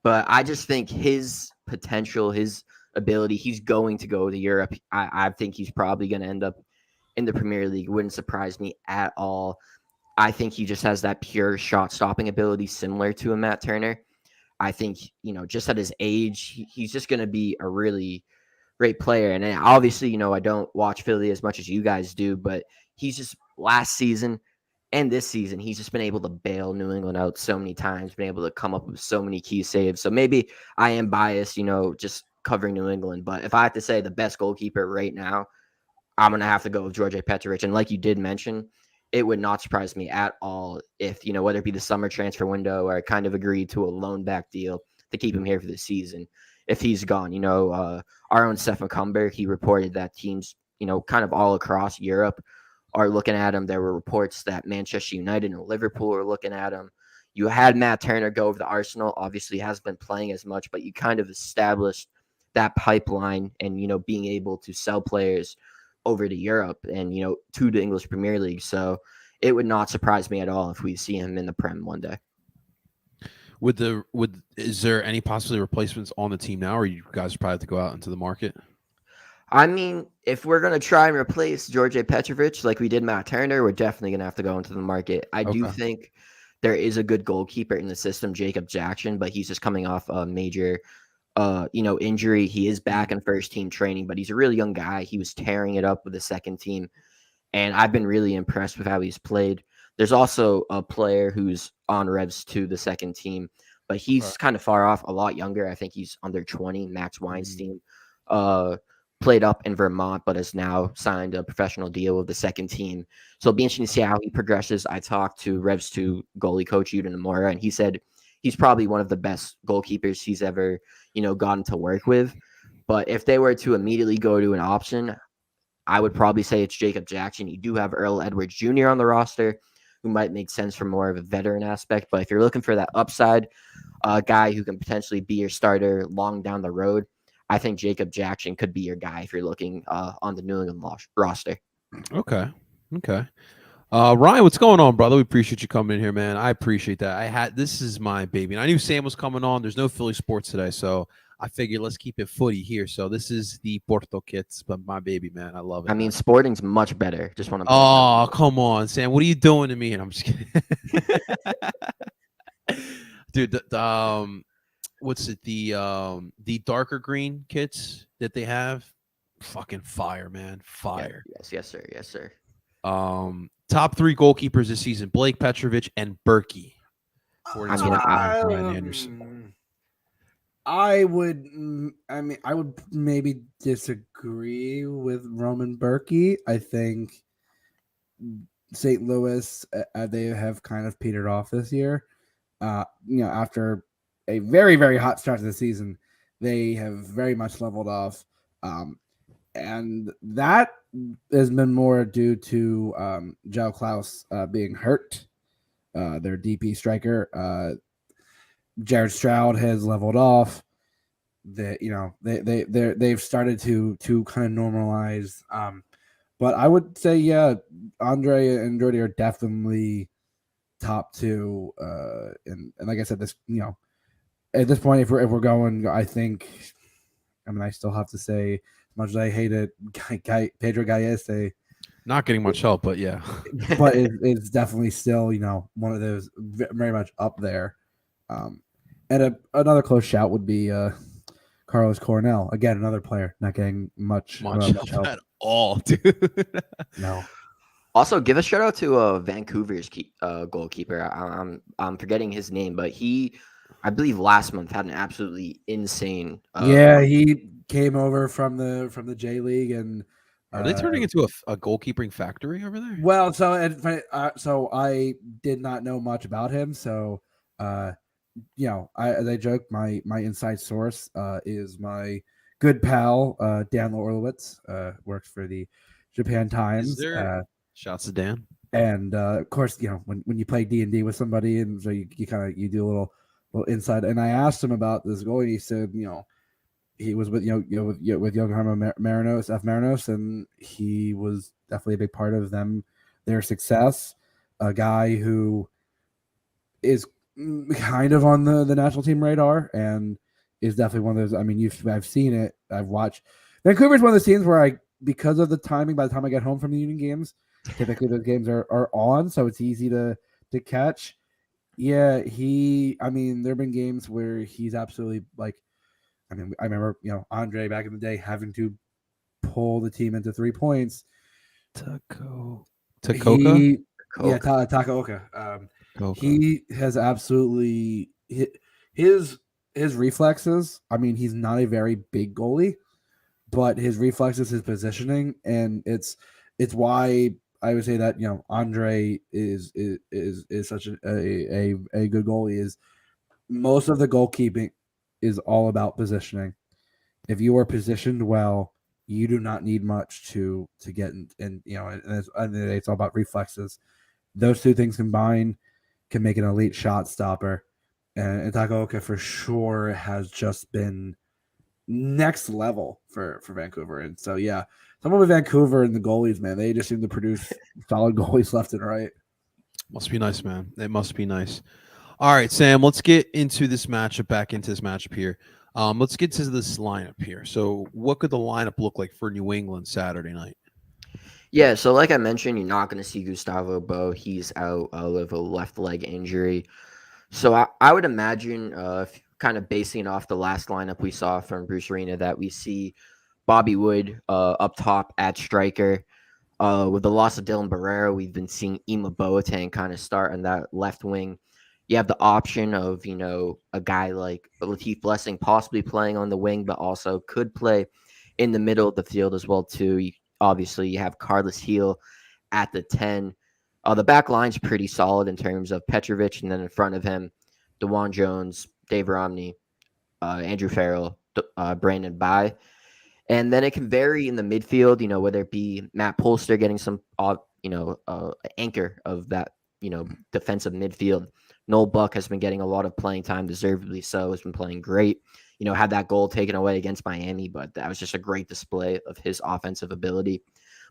But I just think his potential, his ability, he's going to go to Europe. I think he's probably going to end up in the Premier League. Wouldn't surprise me at all. I think he just has that pure shot stopping ability similar to a Matt Turner. I think, just at his age, he's just going to be a really great player. And obviously, I don't watch Philly as much as you guys do, but he's just last season and this season, he's just been able to bail New England out so many times, been able to come up with so many key saves. So maybe I am biased, just covering New England. But if I had to say the best goalkeeper right now, I'm going to have to go with George Petrovic. And like you did mention, it would not surprise me at all if, whether it be the summer transfer window or I kind of agreed to a loan back deal to keep him here for the season, if he's gone. Our own Seth McCumber, he reported that teams, kind of all across Europe are looking at him. There were reports that Manchester United and Liverpool are looking at him. You had Matt Turner go over to Arsenal. Obviously, he hasn't been playing as much, but you kind of established that pipeline and, being able to sell players over to Europe and, to the English Premier League. So it would not surprise me at all if we see him in the Prem one day. Is there any possibly replacements on the team now, or you guys probably have to go out into the market? I mean, if we're going to try and replace George Petrovic like we did Matt Turner, we're definitely going to have to go into the market. I do think there is a good goalkeeper in the system, Jacob Jackson, but he's just coming off a major injury. He is back in first team training, but he's a really young guy. He was tearing it up with the second team, and I've been really impressed with how he's played. There's also a player who's on Revs to the second team, but he's kind of far off, a lot younger. I think he's under 20, Max Weinstein. Played up in Vermont, but has now signed a professional deal with the second team. So it'll be interesting to see how he progresses. I talked to Revs 2 goalie coach Yuta Nomura, and he said he's probably one of the best goalkeepers he's ever, gotten to work with. But if they were to immediately go to an option, I would probably say it's Jacob Jackson. You do have Earl Edwards Jr. on the roster, who might make sense for more of a veteran aspect. But if you're looking for that upside guy who can potentially be your starter long down the road, I think Jacob Jackson could be your guy if you're looking on the New England roster. Okay. Ryan, what's going on, brother? We appreciate you coming in here, man. I appreciate that. This is my baby, and I knew Sam was coming on. There's no Philly sports today, so I figured let's keep it footy here. So this is the Porto Kits, but my baby, man. I love it. I mean, sporting's much better. Just want to. Oh, come on, Sam. What are you doing to me? And I'm just kidding. Dude, what's it? The darker green kits that they have, fucking fire, man. Fire. Yes, sir. Top 3 goalkeepers this season: Blake Petrovic and Berkey. I would maybe disagree with Roman Berkey. I think St. Louis, they have kind of petered off this year. After a very, very hot start to the season, they have very much leveled off. And that has been more due to Joe Klaus being hurt. Their DP striker, Jared Stroud, has leveled off. They've started to kind of normalize. But I would say, Andre and Jordy are definitely top 2. And like I said, this, at this point, if we're going, I think, I still have to say, as much as I hate it, Pedro Gallese, not getting much help, but yeah, but it's definitely still, one of those very much up there. And another close shout would be Carlos Cornell. Again, another player not getting much help at all, dude. No. Also, give a shout out to Vancouver's goalkeeper. I'm forgetting his name, but I believe last month had an absolutely insane. He came over from the J League, and are they turning into a goalkeeping factory over there? Well, so I did not know much about him. So, as I joke, my inside source is my good pal Dan Orlowitz, works for the Japan Times. Shouts to Dan. And of course, when you play D&D with somebody, and so you do a little inside. And I asked him about this goal, and he said, he was with Yokohama Marinos, and he was definitely a big part of their success. A guy who is kind of on the national team radar, and is definitely one of those. I've seen it. I've watched. Vancouver's one of those teams where because of the timing, by the time I get home from the Union games, typically those games are on, so it's easy to catch. Yeah, I mean, there have been games where he's absolutely like, I mean, I remember, Andre back in the day having to pull the team into 3 points. Takoka? Yeah, Takaoka. He has absolutely his reflexes. I mean, he's not a very big goalie, but his reflexes, his positioning, and it's why I would say that Andre is such a good goalie. Is most of the goalkeeping is all about positioning. If you are positioned well, you do not need much to get in, and it's all about reflexes. Those two things combined can make an elite shot stopper. And Takaoka for sure has just been next level for Vancouver. And so yeah, someone with Vancouver and the goalies, man, they just seem to produce solid goalies left and right. Must be nice, man. It must be nice. All right, Sam, let's get into this matchup, back into this matchup here. Let's get to this lineup here. So what could the lineup look like for New England Saturday night? Yeah, so like I mentioned, you're not going to see Gustavo Bo. He's out with a left leg injury. So I would imagine, kind of basing off the last lineup we saw from Bruce Arena, that we see Bobby Wood up top at striker. With the loss of Dylan Barrera, we've been seeing Ima Boateng kind of start on that left wing. You have the option of, a guy like Latif Blessing possibly playing on the wing, but also could play in the middle of the field as well, too. Obviously, you have Carlos Heel at the 10. The back line's pretty solid in terms of Petrovic, and then in front of him, DeJuan Jones, Dave Romney, Andrew Farrell, Brandon Bai. And then it can vary in the midfield, whether it be Matt Polster getting some, anchor of that, defensive midfield. Noel Buck has been getting a lot of playing time, deservedly so, has been playing great. Had that goal taken away against Miami, but that was just a great display of his offensive ability.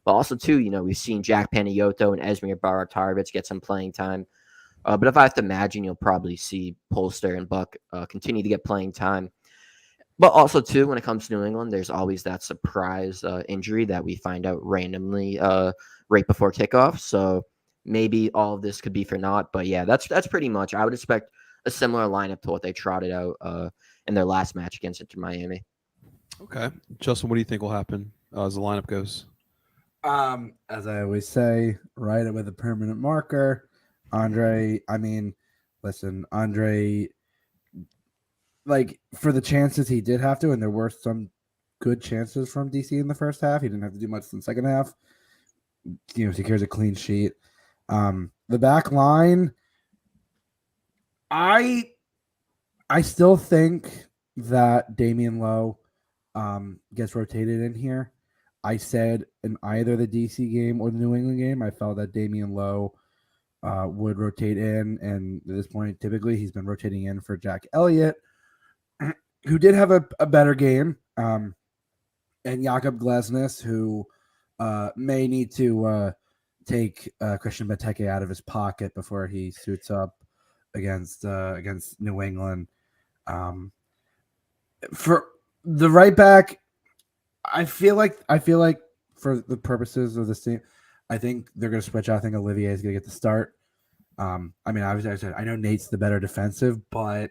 But also, too, we've seen Jack Panayotto and Esmir Baratarovich get some playing time. But if I have to imagine, you'll probably see Polster and Buck continue to get playing time. But also, too, when it comes to New England, there's always that surprise injury that we find out randomly right before kickoff. So maybe all of this could be for naught. But yeah, that's pretty much. I would expect a similar lineup to what they trotted out in their last match against Inter Miami. Okay, Justin, what do you think will happen as the lineup goes? As I always say, write it with a permanent marker. Andre, I mean, listen, Andre, like for the chances he did have to, and there were some good chances from DC in the first half. He didn't have to do much in the second half. Secures a clean sheet. The back line, I still think that Damian Lowe gets rotated in here. I said in either the DC game or the New England game, I felt that Damian Lowe would rotate in, and at this point, typically he's been rotating in for Jack Elliott, who did have a better game, and Jakob Glesnes, who may need to take Christian Benteke out of his pocket before he suits up against New England. For the right back, I feel like for the purposes of this team, I think they're going to switch. I think Olivier is going to get the start. I mean, obviously, I said I know Nate's the better defensive, but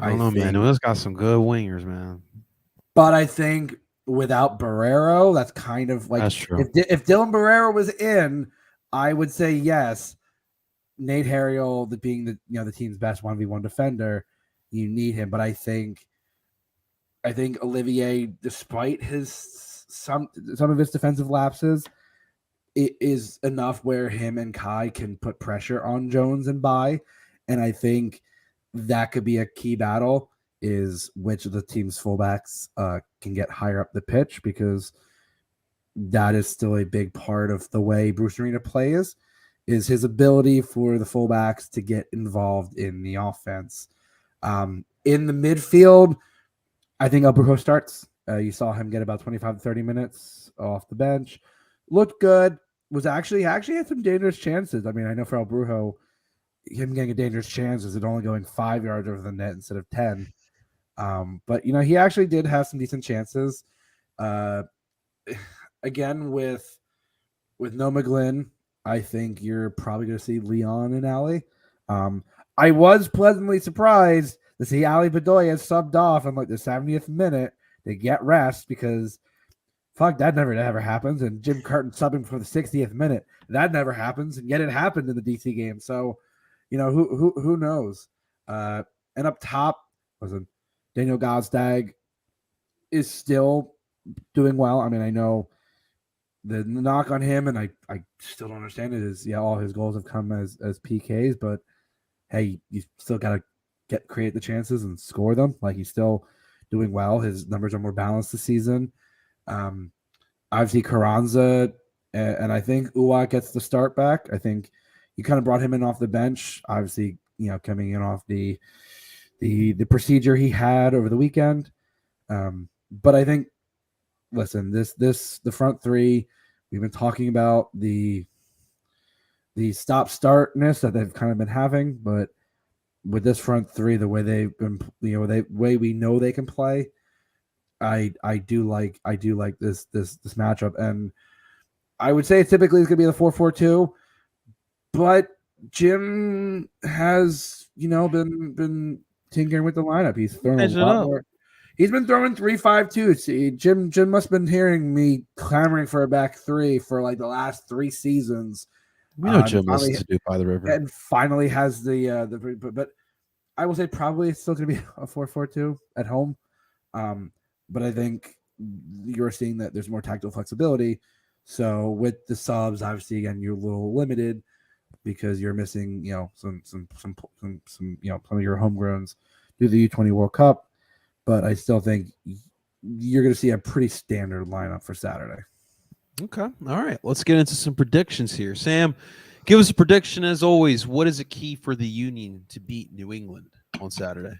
I don't know, man. Noah's got some good wingers, man. But I think without Barrero, that's kind of like, that's true. If Dylan Barrero was in, I would say yes. Nate Harriel, being the team's best 1v1 defender, you need him. But I think Olivier, despite some of his defensive lapses, it is enough where him and Kai can put pressure on Jones and Bai. And I think that could be a key battle, is which of the team's fullbacks can get higher up the pitch, because that is still a big part of the way Bruce Arena plays, is his ability for the fullbacks to get involved in the offense. In the midfield, I think El Brujo starts. You saw him get about 25 to 30 minutes off the bench. Looked good. Was actually had some dangerous chances. I mean, I know for El Brujo, him getting a dangerous chance is it only going 5 yards over the net instead of 10. But he actually did have some decent chances. Again, with no McGlynn, I think you're probably going to see Leon and Ali. I was pleasantly surprised to see Ali Bedoya subbed off in like the 70th minute to get rest because fuck, that never ever happens. And Jim Curtin subbing for the 60th minute, that never happens, and yet it happened in the DC game. So, who knows? And up top, listen, Daniel Gazdag is still doing well. I mean, I know the knock on him, and I still don't understand it, is all his goals have come as PKs, but hey, you still got to create the chances and score them. Like, he's still doing well. His numbers are more balanced this season. Obviously Carranza, and I think Uwak gets the start back. I think you kind of brought him in off the bench, obviously, coming in off the procedure he had over the weekend. But I think, listen, the front three, we've been talking about the stop-startness that they've kind of been having, but with this front three, the way they've been, way we know they can play, I do like this matchup, and I would say typically it's gonna be the 4-4-2, but Jim has been tinkering with the lineup. He's thrown a lot more. He's been throwing 3-5-2. See, Jim must have been hearing me clamoring for a back three for like the last 3 seasons. We know Jim listens to Duke by the River, and finally has but I will say probably it's still going to be a 4-4-2 at home. But I think you're seeing that there's more tactical flexibility. So with the subs, obviously, again, you're a little limited because you're missing, some some of your homegrowns through the U20 World Cup. But I still think you're going to see a pretty standard lineup for Saturday. Okay. All right. Let's get into some predictions here. Sam, give us a prediction as always. What is a key for the Union to beat New England on Saturday?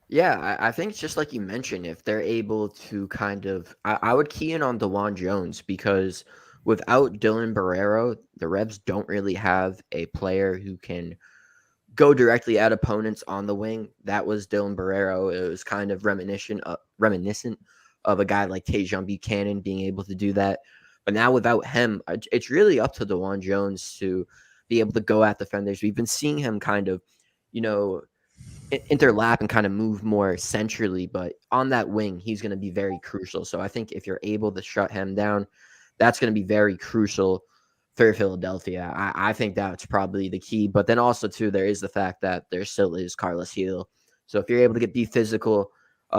Yeah, I think it's just like you mentioned, if they're able to kind of, I would key in on DeJuan Jones, because without Dylan Barrero, the Revs don't really have a player who can go directly at opponents on the wing. That was Dylan Barrero. It was kind of reminiscent of a guy like Tajon Buchanan being able to do that. But now without him, it's really up to DeJuan Jones to be able to go at defenders. We've been seeing him kind of, interlap and kind of move more centrally, but on that wing, he's going to be very crucial. So I think if you're able to shut him down, that's going to be very crucial for Philadelphia. I think that's probably the key. But then also, too, there is the fact that there still is Carlos Gil. So if you're able to be physical,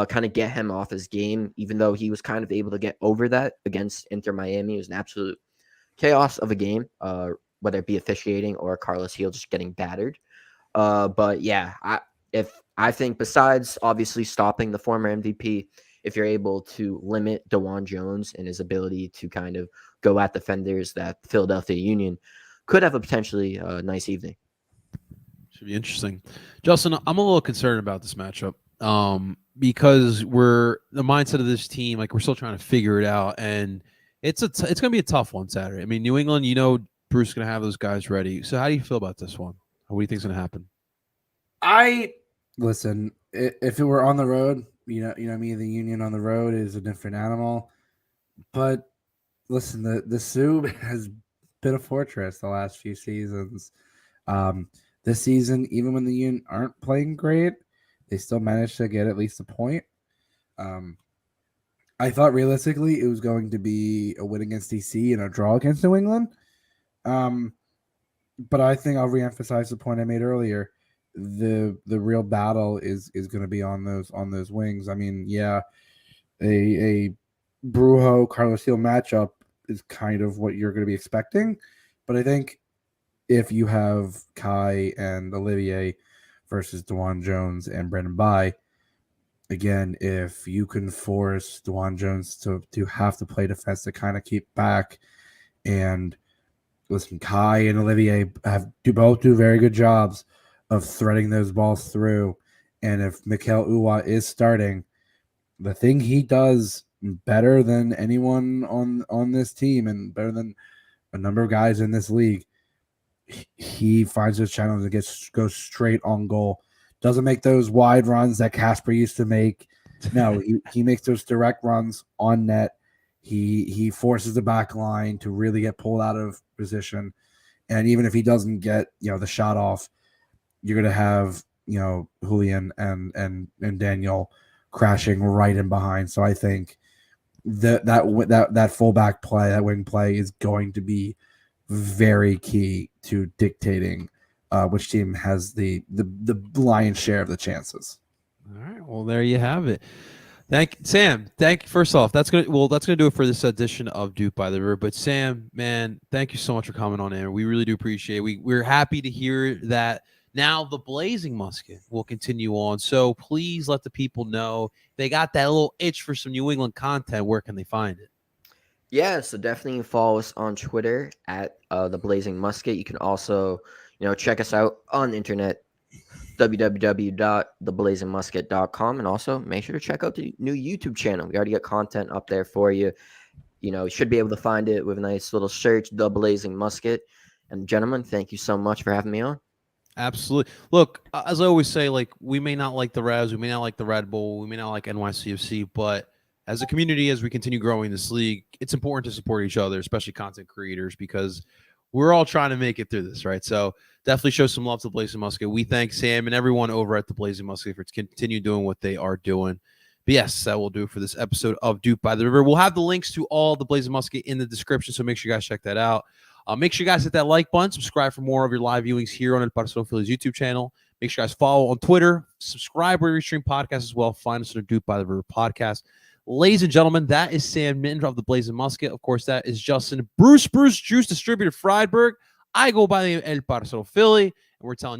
kind of get him off his game, even though he was kind of able to get over that against Inter Miami. It was an absolute chaos of a game, whether it be officiating or Carlos Gil just getting battered. But yeah, I think besides obviously stopping the former MVP, if you're able to limit DeJuan Jones and his ability to kind of go at defenders, that Philadelphia Union could have a potentially nice evening. Should be interesting. Justin, I'm a little concerned about this matchup because the mindset of this team, like, we're still trying to figure it out, and it's going to be a tough one Saturday. I mean, New England, Bruce is going to have those guys ready. So how do you feel about this one? What do you think is going to happen? Listen, if it were on the road, me, the Union on the road is a different animal. But listen, the Sub has been a fortress the last few seasons. This season, even when the Union aren't playing great, they still managed to get at least a point. I thought realistically it was going to be a win against DC and a draw against New England. But I think I'll reemphasize the point I made earlier. The real battle is going to be on those wings. I mean, yeah, a Brujo Carlos Gil matchup is kind of what you're going to be expecting, but I think if you have Kai and Olivier versus DeJuan Jones and Brendan Bai, again, if you can force DeJuan Jones to have to play defense to kind of keep back, and listen, Kai and Olivier both do very good jobs of threading those balls through. And if Mikel Uwa is starting, the thing he does better than anyone on this team and better than a number of guys in this league, he finds those channels and goes straight on goal. Doesn't make those wide runs that Casper used to make. No, he makes those direct runs on net. He forces the back line to really get pulled out of position. And even if he doesn't get the shot off, you're gonna have Julian and Daniel crashing right in behind. So I think that fullback play, that wing play, is going to be very key to dictating which team has the lion's share of the chances. All right, well, there you have it. Sam. First off, that's gonna do it for this edition of Dupe by the River. But Sam, man, thank you so much for coming on air. We really do appreciate it. We're happy to hear that now the Blazing Musket will continue on. So please let the people know they got that little itch for some New England content. Where can they find it? Yeah, so definitely follow us on Twitter at the Blazing Musket. You can also, check us out on the internet, www.theblazingmusket.com, and also make sure to check out the new YouTube channel. We already got content up there for you. You should be able to find it with a nice little search, The Blazing Musket. And gentlemen, thank you so much for having me on. Absolutely. Look, as I always say, like, we may not like the Ravs, we may not like the Red Bull, we may not like NYCFC, but as a community, as we continue growing this league, it's important to support each other, especially content creators, because we're all trying to make it through this, right? So definitely show some love to Blazing Musket. We thank Sam and everyone over at the Blazing Musket for continuing doing what they are doing. But yes, that will do it for this episode of Dupe by the River. We'll have the links to all the Blazing Musket in the description, so make sure you guys check that out. Make sure you guys hit that like button, subscribe for more of your live viewings here on El Barcelona Phillies YouTube channel. Make sure you guys follow on Twitter, subscribe where you stream podcasts as well. Find us on the Dupe by the River podcast. Ladies and gentlemen, that is Sam Minton of the Blazing Musket. Of course, that is Justin Bruce Juice Distributor Friedberg. I go by the name El Barcelona Philly, and we're telling